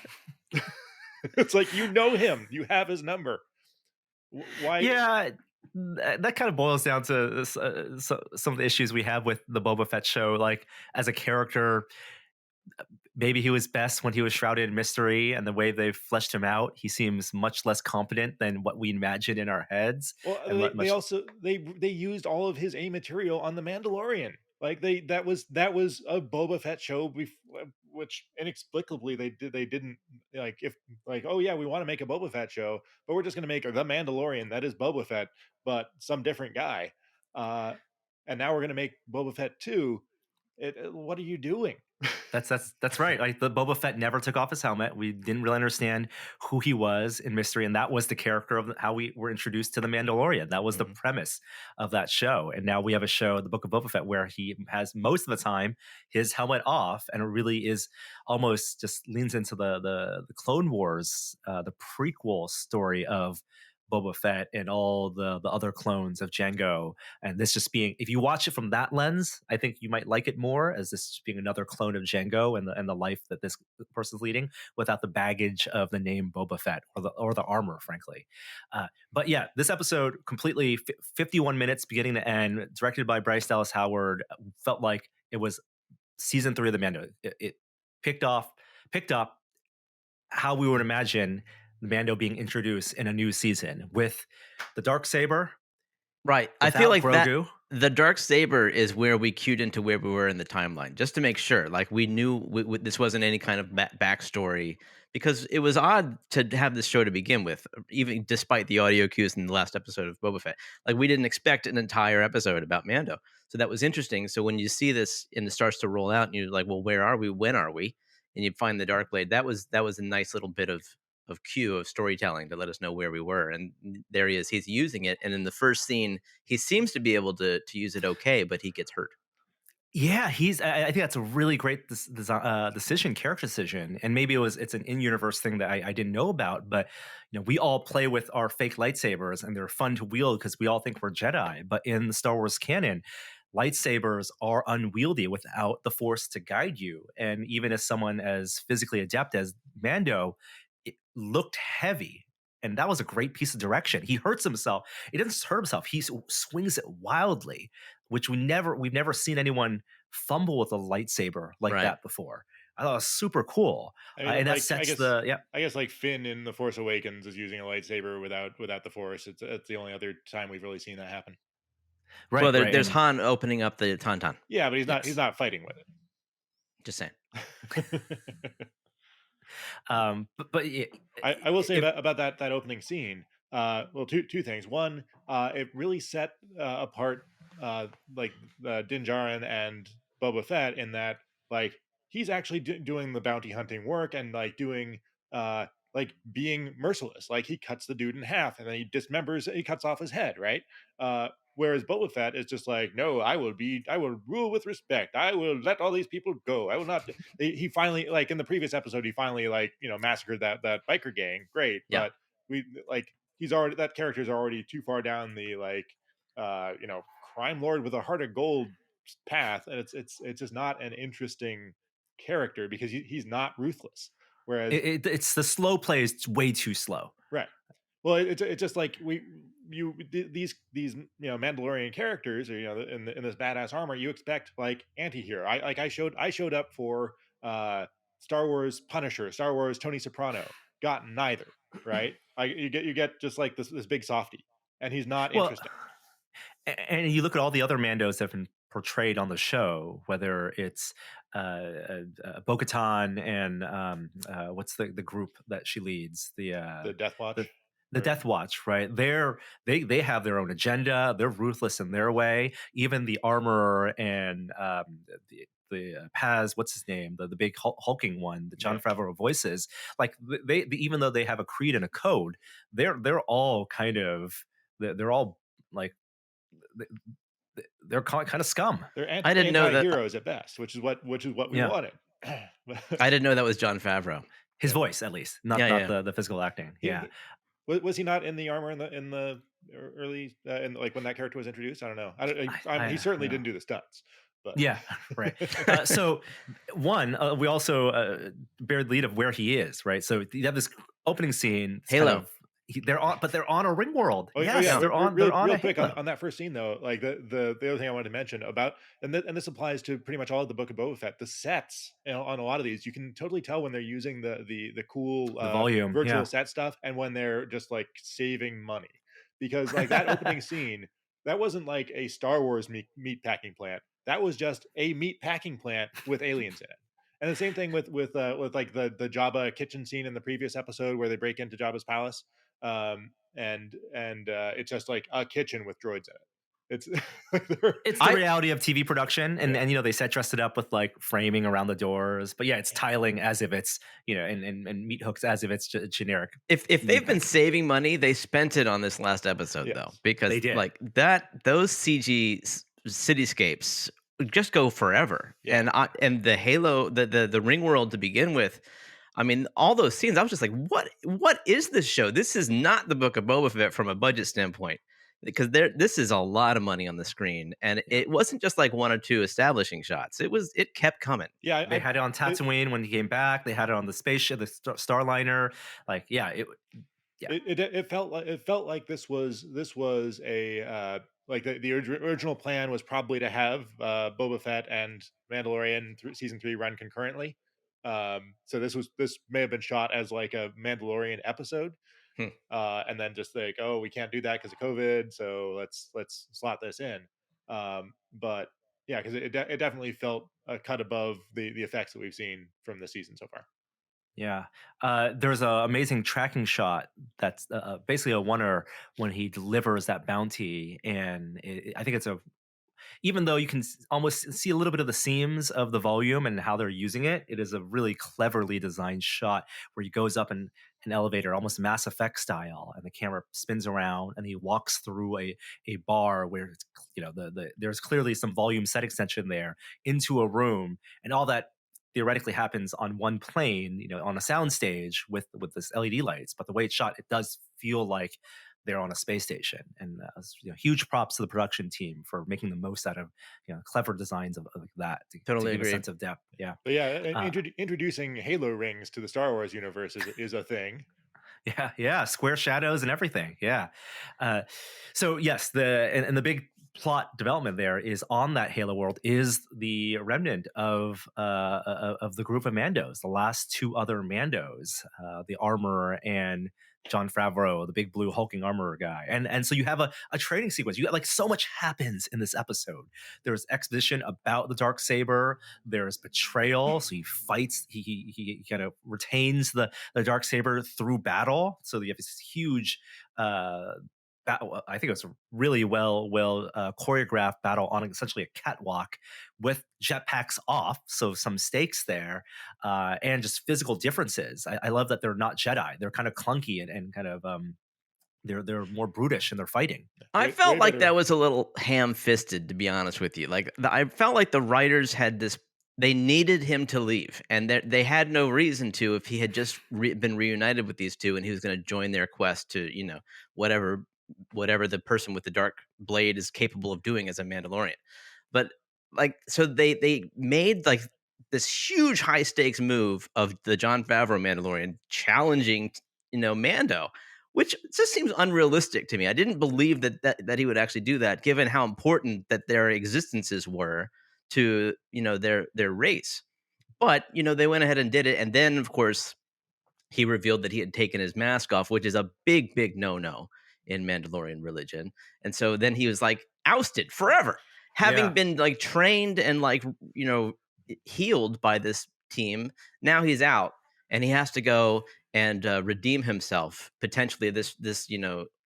It's like, you know him. You have his number. Why? Yeah, that kind of boils down to some of the issues we have with the Boba Fett show. Like, as a character, maybe he was best when he was shrouded in mystery, and the way they've fleshed him out, he seems much less competent than what we imagine in our heads. Well, they used all of his A material on the Mandalorian. Like that was a Boba Fett show, which inexplicably they didn't oh yeah, we want to make a Boba Fett show, but we're just going to make the Mandalorian that is Boba Fett, but some different guy. And now we're going to make Boba Fett 2. What are you doing? That's right. Like, the Boba Fett never took off his helmet. We didn't really understand who he was in mystery, and that was the character of how we were introduced to the Mandalorian. That was the premise of that show. And now we have a show, the Book of Boba Fett, where he has most of the time his helmet off, and it really is almost just leans into the Clone Wars, the prequel story of Boba Fett and all the other clones of Jango. And this just being, if you watch it from that lens, I think you might like it more, as this being another clone of Jango and the life that this person's leading, without the baggage of the name Boba Fett or the armor, frankly. But yeah, this episode completely 51 minutes beginning to end, directed by Bryce Dallas Howard, felt like it was season 3 of the Mando. It picked up how we would imagine the Mando being introduced in a new season, with the Darksaber. Right. I feel like Grogu. The Darksaber is where we cued into where we were in the timeline, just to make sure. Like, we knew this wasn't any kind of backstory, because it was odd to have this show to begin with, even despite the audio cues in the last episode of Boba Fett. Like, we didn't expect an entire episode about Mando. So that was interesting. So when you see this and it starts to roll out and you're like, well, where are we? When are we? And you find the Dark Blade. That was a nice little bit of cue of storytelling to let us know where we were. And there he is. He's using it. And in the first scene, he seems to be able to use it okay, but he gets hurt. Yeah, I think that's a really great character decision, and maybe it's an in-universe thing that I didn't know about. But we all play with our fake lightsabers, and they're fun to wield because we all think we're Jedi. But in the Star Wars canon, lightsabers are unwieldy without the Force to guide you. And even as someone as physically adept as Mando, it looked heavy. And that was a great piece of direction. He hurts himself. He doesn't hurt himself. He swings it wildly, which we've never seen anyone fumble with a lightsaber like Right. that before. I thought it was super cool. I mean, And that like, sets I guess like Finn in The Force Awakens is using a lightsaber without the Force. It's the only other time we've really seen that happen. Well, right. there's And Han opening up the Tauntaun. Yeah, but he's Yes. not fighting with Just saying. it. but I will say about that opening scene. Well, two things. One, it really set apart like Din Djarin and Boba Fett in that like he's actually doing the bounty hunting work and like doing like being merciless. Like he cuts the dude in half and then he cuts off his head, right? Whereas Boba Fett is just like, no, I will rule with respect. I will let all these people go. I will not. He finally, like in the previous episode, he finally like massacred that biker gang. Great, Yeah. but we like that character's already too far down the like crime lord with a heart of gold path, and it's just not an interesting character because he's not ruthless. Whereas it's the slow play is way too slow. Right. Well, it's just like these Mandalorian characters, or in this badass armor, you expect like anti-hero. I showed up for Star Wars Punisher, Star Wars Tony Soprano, got neither, right? You get just like this big softy, and he's not interesting. And you look at all the other Mandos that have been portrayed on the show, whether it's Bo-Katan and what's the group that she leads, The Death Watch. The Death Watch, right? They have their own agenda. They're ruthless in their way. Even the armorer and the Paz, what's his name, the big hulking one, the Jon Favreau voices, like they even though they have a creed and a code, they're all kind of they're all like they're kind of scum. They're I didn't know that heroes at best, which is what we wanted. I didn't know that was Jon Favreau. His voice, at least, not the physical acting. Was he not in the armor in the early in like when that character was introduced? I don't know. He certainly didn't do the stunts. But. Yeah, right. So we also bear the lead of where he is, right? So you have this opening scene. Halo. They're on a ring world. They're on real quick on that first scene though. Like the other thing I wanted to mention about, and this applies to pretty much all of the Book of Boba Fett. The sets on a lot of these, you can totally tell when they're using the cool volume virtual set stuff, and when they're just like saving money, because like that opening scene, that wasn't like a Star Wars meat packing plant. That was just a meat packing plant with aliens in it. And the same thing with like the Jabba kitchen scene in the previous episode where they break into Jabba's palace. And it's just like a kitchen with droids in it. It's the reality of TV production, and they dressed it up with like framing around the doors, but it's tiling as if it's and meat hooks as if it's generic. If they've been saving money, they spent it on this last episode though, because they did. Like those CG cityscapes just go forever, and the Halo, the ring world to begin with. I mean, all those scenes, I was just like, what is this show? This is not the Book of Boba Fett from a budget standpoint, because this is a lot of money on the screen, and it wasn't just like one or two establishing shots. It kept coming. Yeah, they had it on Tatooine when he came back. They had it on the spaceship, the Starliner. Like, it felt like this was a like the original plan was probably to have Boba Fett and Mandalorian season 3 run concurrently. So this may have been shot as like a Mandalorian episode, and then just like, oh, we can't do that because of COVID, so let's slot this in. But yeah, because it definitely felt a cut above the effects that we've seen from the season so far. Yeah, there's an amazing tracking shot that's basically a oneer when he delivers that bounty, and I think it's even though you can almost see a little bit of the seams of the volume and how they're using it, it is a really cleverly designed shot where he goes up in an elevator, almost Mass Effect style, and the camera spins around and he walks through a bar where it's, there's clearly some volume set extension there into a room, and all that theoretically happens on one plane, on a sound stage with this LED lights. But the way it's shot, it does feel like there on a space station. And huge props to the production team for making the most out of clever designs of that to Totally give a agree. sense of depth. Yeah. But yeah, introducing Halo rings to the Star Wars universe is a thing. Yeah, square shadows and everything. Yeah. So yes, the big plot development there is on that Halo world is the remnant of the group of Mandos, the last two other Mandos, the armorer and John Favreau, the big blue hulking armorer guy. And so you have a training sequence. You got like so much happens in this episode. There's exposition about the Darksaber. There's betrayal. So he fights, he kind of retains the Darksaber through battle. So you have this huge I think it was a really well choreographed battle on essentially a catwalk with jetpacks off, so some stakes there, and just physical differences. I love that they're not Jedi; they're kind of clunky and kind of they're more brutish in their fighting. I felt like that was a little ham-fisted, to be honest with you. Like I felt like the writers had this. They needed him to leave, and they had no reason to if he had just been reunited with these two, and he was going to join their quest to whatever the person with the dark blade is capable of doing as a Mandalorian. But like, so they made like this huge high stakes move of the Jon Favreau Mandalorian challenging, Mando, which just seems unrealistic to me. I didn't believe that he would actually do that, given how important that their existences were to, their race. But, they went ahead and did it. And then, of course, he revealed that he had taken his mask off, which is a big, big no-no in Mandalorian religion. And so then he was like ousted forever, having been like trained and like, healed by this team. Now he's out and he has to go and redeem himself, potentially this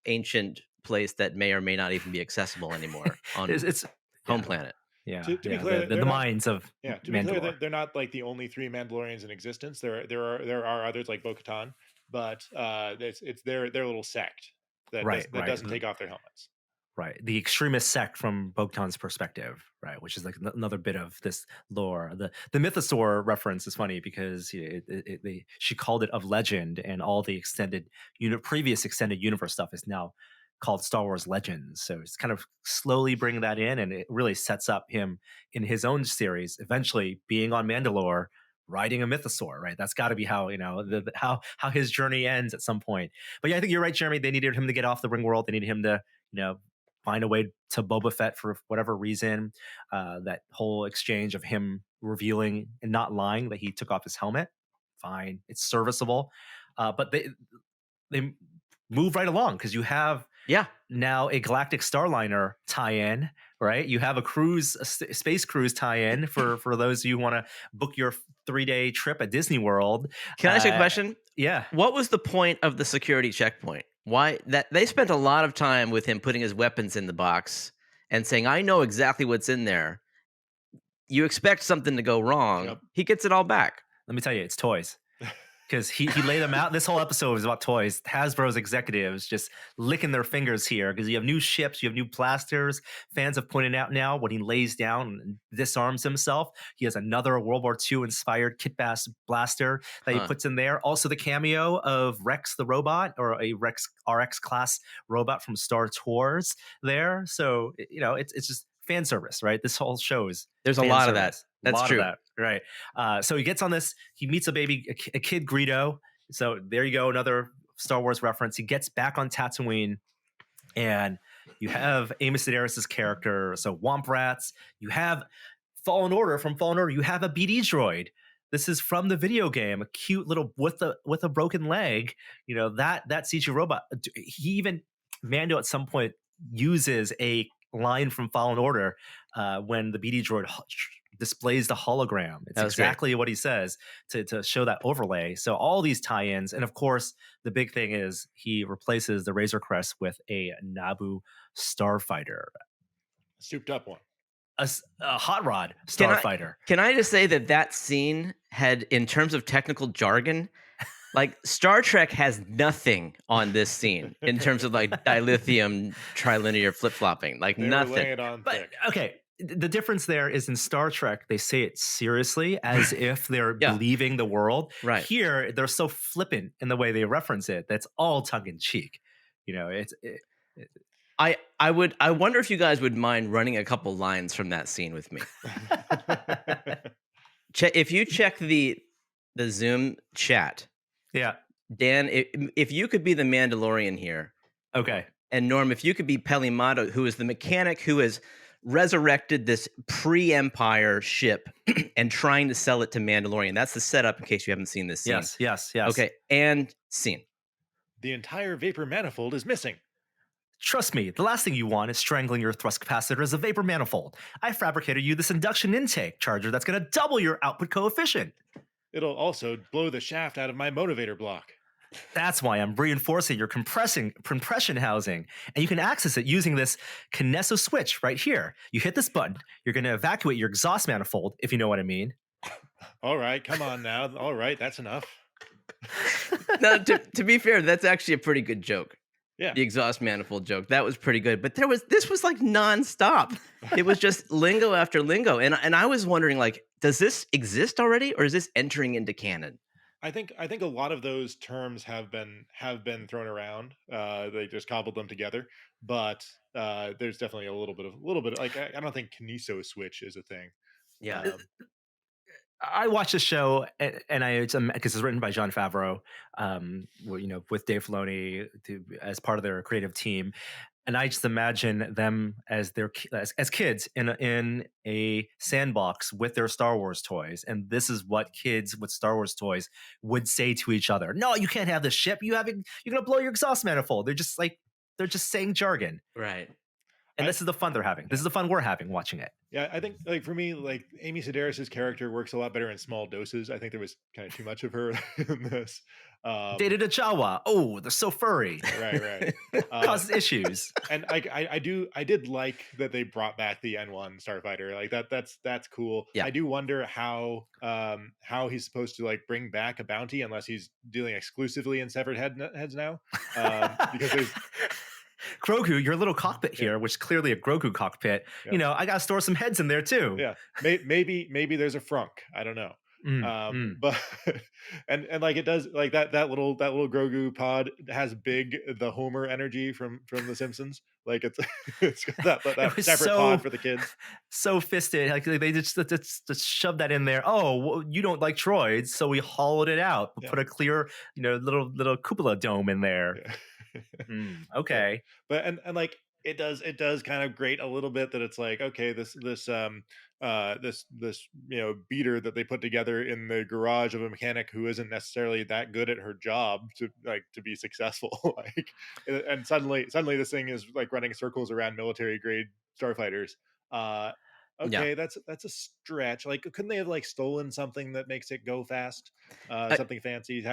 ancient place that may or may not even be accessible anymore on it's home planet. Yeah. To be clear, the minds of to be clear, they're not like the only three Mandalorians in existence. There are others like Bo-Katan, but it's their little sect that doesn't take off their helmets. Right, the extremist sect from Bo-Katan's perspective, right, which is like another bit of this lore. The Mythosaur reference is funny because she called it of legend, and all the previous extended universe stuff is now called Star Wars Legends. So it's kind of slowly bringing that in, and it really sets up him in his own series, eventually being on Mandalore, riding a mythosaur, right? That's got to be how, how his journey ends at some point. But yeah, I think you're right, Jeremy. They needed him to get off the ring world. They needed him to, find a way to Boba Fett for whatever reason. That whole exchange of him revealing and not lying that he took off his helmet. Fine. It's serviceable. But they move right along because you have now a Galactic Starliner tie-in, right? You have a space cruise tie-in for those of you who want to book your 3-day trip at Disney World. Can I ask you a question? Yeah. What was the point of the security checkpoint? Why that they spent a lot of time with him putting his weapons in the box and saying, "I know exactly what's in there." You expect something to go wrong. Yep. He gets it all back. Let me tell you, it's toys. Because he laid them out. This whole episode was about toys. Hasbro's executives just licking their fingers here because you have new ships, you have new blasters. Fans have pointed out now when he lays down and disarms himself, he has another World War II inspired Kit Bass blaster that he puts in there. Also, the cameo of Rex the robot, or a Rex RX class robot from Star Tours there. So it's just fan service, right? This whole shows there's a lot of that. That's true. Right. So he gets on this. He meets a kid Greedo. So there you go, another Star Wars reference. He gets back on Tatooine, and you have Amos Sedaris' character. So Womp Rats. You have Fallen Order. From Fallen Order, you have a BD droid. This is from the video game, a cute little with a broken leg. That CG robot. Mando at some point uses a line from Fallen Order when the BD droid displays the hologram. It's exactly what he says to show that overlay. So all these tie-ins, and of course the big thing is he replaces the Razor Crest with a Naboo starfighter, souped up one, a hot rod starfighter. Can I just say that scene had, in terms of technical jargon, like Star Trek has nothing on this scene in terms of like dilithium trilinear flip-flopping, like nothing. But okay, the difference there is in Star Trek, they say it seriously as if they're leaving the world. Right. Here, they're so flippant in the way they reference it. That's all tongue in cheek. I wonder if you guys would mind running a couple lines from that scene with me. If you check the Zoom chat, Yeah. Dan, if you could be the Mandalorian here, Okay. and Norm, if you could be Pelimato, who is the mechanic who has resurrected this pre-Empire ship and trying to sell it to Mandalorian. That's the setup in case you haven't seen this scene. Yes. Okay, and scene. The entire vapor manifold is missing. Trust me, the last thing you want is strangling your thrust capacitor as a vapor manifold. I fabricated you this induction intake charger that's going to double your output coefficient. It'll also blow the shaft out of my motivator block. That's why I'm reinforcing your compression housing. And you can access it using this Kineso switch right here. You hit this button, you're going to evacuate your exhaust manifold, if you know what I mean. All right, come on now. All right, that's enough. No, to be fair, that's actually a pretty good joke. Yeah. The exhaust manifold joke. That was pretty good. But this was like nonstop. It was just lingo after lingo. And I was wondering, like, does this exist already, or is this entering into canon? I think a lot of those terms have been thrown around. They just cobbled them together. But there's definitely a little bit of like I don't think Kineso switch is a thing. Yeah. I watched the show, and because it's written by Jon Favreau, with Dave Filoni as part of their creative team, and I just imagine them as as kids in a sandbox with their Star Wars toys, and this is what kids with Star Wars toys would say to each other: "No, you can't have this ship. You're gonna blow your exhaust manifold." They're just saying jargon, right? And this is the fun they're having. This is the fun we're having watching it. Yeah, I think like for me, like Amy Sedaris' character works a lot better in small doses. I think there was kind of too much of her in this. Dated a Jawa. Oh, they're so furry. Right. Causes issues. And I did like that they brought back the N1 starfighter. Like that's cool. Yeah. I do wonder how he's supposed to like bring back a bounty unless he's dealing exclusively in severed heads now. Because there's Grogu, your little cockpit here, which is clearly a Grogu cockpit. Yeah. I gotta store some heads in there too. Yeah, maybe there's a frunk. I don't know. But and like it does like that little Grogu pod has the Homer energy from The Simpsons. Like it's got that separate pod for the kids. So fisted, like they just shove that in there. Oh, well, you don't like droids, so we hollowed it out. Yeah. Put a clear, little cupola dome in there. Yeah. Okay. But and like it does kind of grate a little bit that it's like, okay, this beater that they put together in the garage of a mechanic who isn't necessarily that good at her job to be successful. Like, and suddenly this thing is like running circles around military grade starfighters. Okay, that's a stretch. Like, couldn't they have like stolen something that makes it go fast? Something fancy.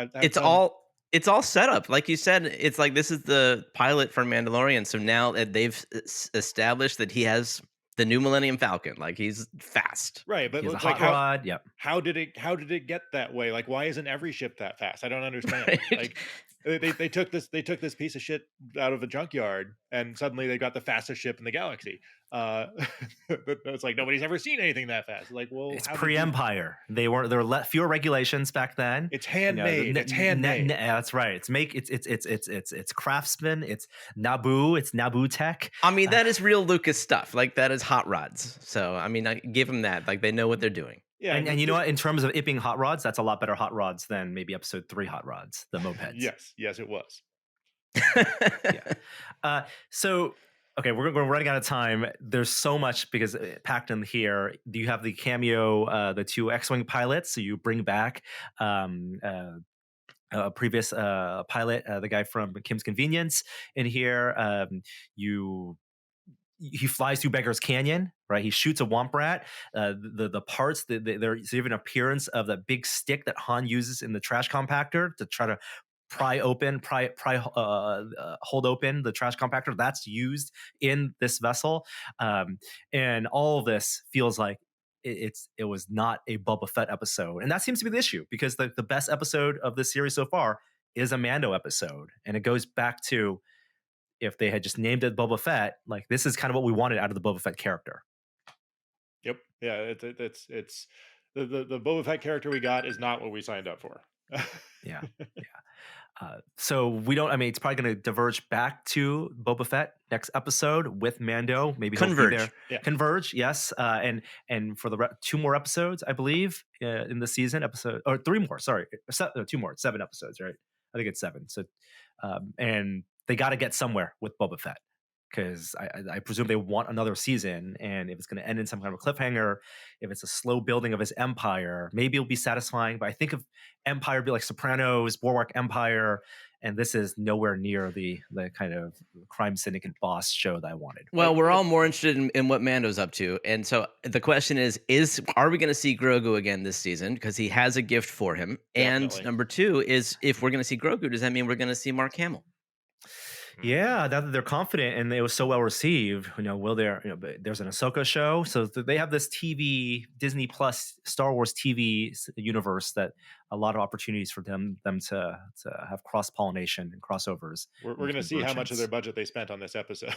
It's all set up. Like you said, it's like this is the pilot for Mandalorian. So now that they've established that he has the new Millennium Falcon, like he's fast. Right, but he's a like hot rod. Yep. How did it get that way? Like, why isn't every ship that fast? I don't understand. Right. Like they took this piece of shit out of a junkyard and suddenly they got the fastest ship in the galaxy. It's like nobody's ever seen anything that fast. Like, well, it's pre-Empire. There were fewer regulations back then. It's handmade. It's handmade. That's right. It's craftsman. It's Naboo. It's Naboo tech. I mean, that is real Lucas stuff. Like that is hot rods. So I mean, I give them that. Like they know what they're doing. Yeah, and you know what? In terms of it being hot rods, that's a lot better hot rods than maybe episode 3 hot rods, the mopeds. Yes, it was. Yeah. So, okay, we're running out of time. There's so much because packed in here. Do you have the cameo, the 2 X-wing pilots? So you bring back a previous pilot, the guy from Kim's Convenience, in here. He flies through Beggar's Canyon, right? He shoots a Womp Rat. The parts, there's even appearance of the big stick that Han uses in the trash compactor to try to hold open the trash compactor. That's used in this vessel, and all of this feels like it was not a Boba Fett episode, and that seems to be the issue because the best episode of this series so far is a Mando episode, and it goes back to, if they had just named it Boba Fett, like this is kind of what we wanted out of the Boba Fett character. Yep. Yeah. It's the Boba Fett character we got is not what we signed up for. Yeah. So we don't. I mean, it's probably going to diverge back to Boba Fett next episode with Mando. Maybe he'll be Converge. there. Yeah. Converge, yes. And for the 2 more episodes, I believe, in the season, episode or 3 more. Sorry, 2 more. 7 episodes, right? I think it's 7. So, and they got to get somewhere with Boba Fett, because I presume they want another season. And if it's going to end in some kind of a cliffhanger, if it's a slow building of his empire, maybe it'll be satisfying. But I think of Empire be like Sopranos, Boardwalk Empire, and this is nowhere near the kind of crime syndicate boss show that I wanted. Well, we're all more interested in what Mando's up to. And so the question is are we going to see Grogu again this season? Because he has a gift for him. Definitely. And number 2 is, if we're going to see Grogu, does that mean we're going to see Mark Hamill? Yeah, now that they're confident and it was so well received, will there? There's an Ahsoka show, so they have this TV, Disney Plus, Star Wars TV universe that a lot of opportunities for them to have cross pollination and crossovers. We're going to see how much of their budget they spent on this episode.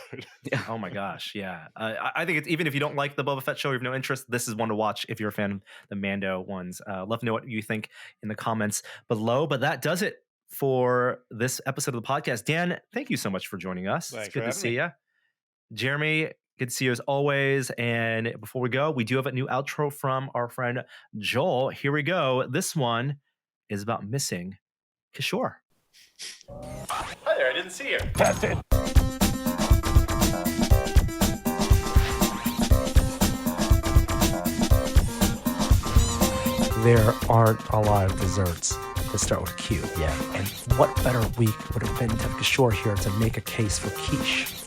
Oh my gosh, yeah. I think it's, even if you don't like the Boba Fett show, you have no interest, this is one to watch if you're a fan of the Mando ones. Love to know what you think in the comments below. But that does it for this episode of the podcast. Dan, thank you so much for joining us. Thanks it's good for to having see me. you. Jeremy, good to see you as always. And before we go, we do have a new outro from our friend Joel. Here we go. This one is about missing Kishore. Hi there, I didn't see you. There aren't a lot of desserts that start with Q. Yeah. And what better week would have been to have Kishore here to make a case for quiche?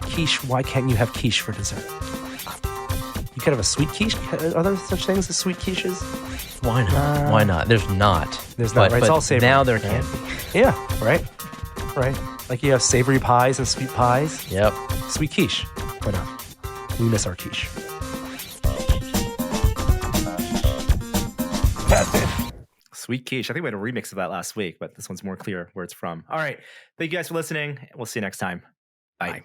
Quiche, why can't you have quiche for dessert? You could have a sweet quiche. Are there such things as sweet quiches? Why not? Why not? There's not. There's not, right? It's all savory. Now there right? can be. Yeah, right? Right. Like you have savory pies and sweet pies. Yep. Sweet quiche. Why not? We miss our quiche. Sweet quiche. I think we had a remix of that last week, but this one's more clear where it's from. All right. Thank you guys for listening. We'll see you next time. Bye. Bye.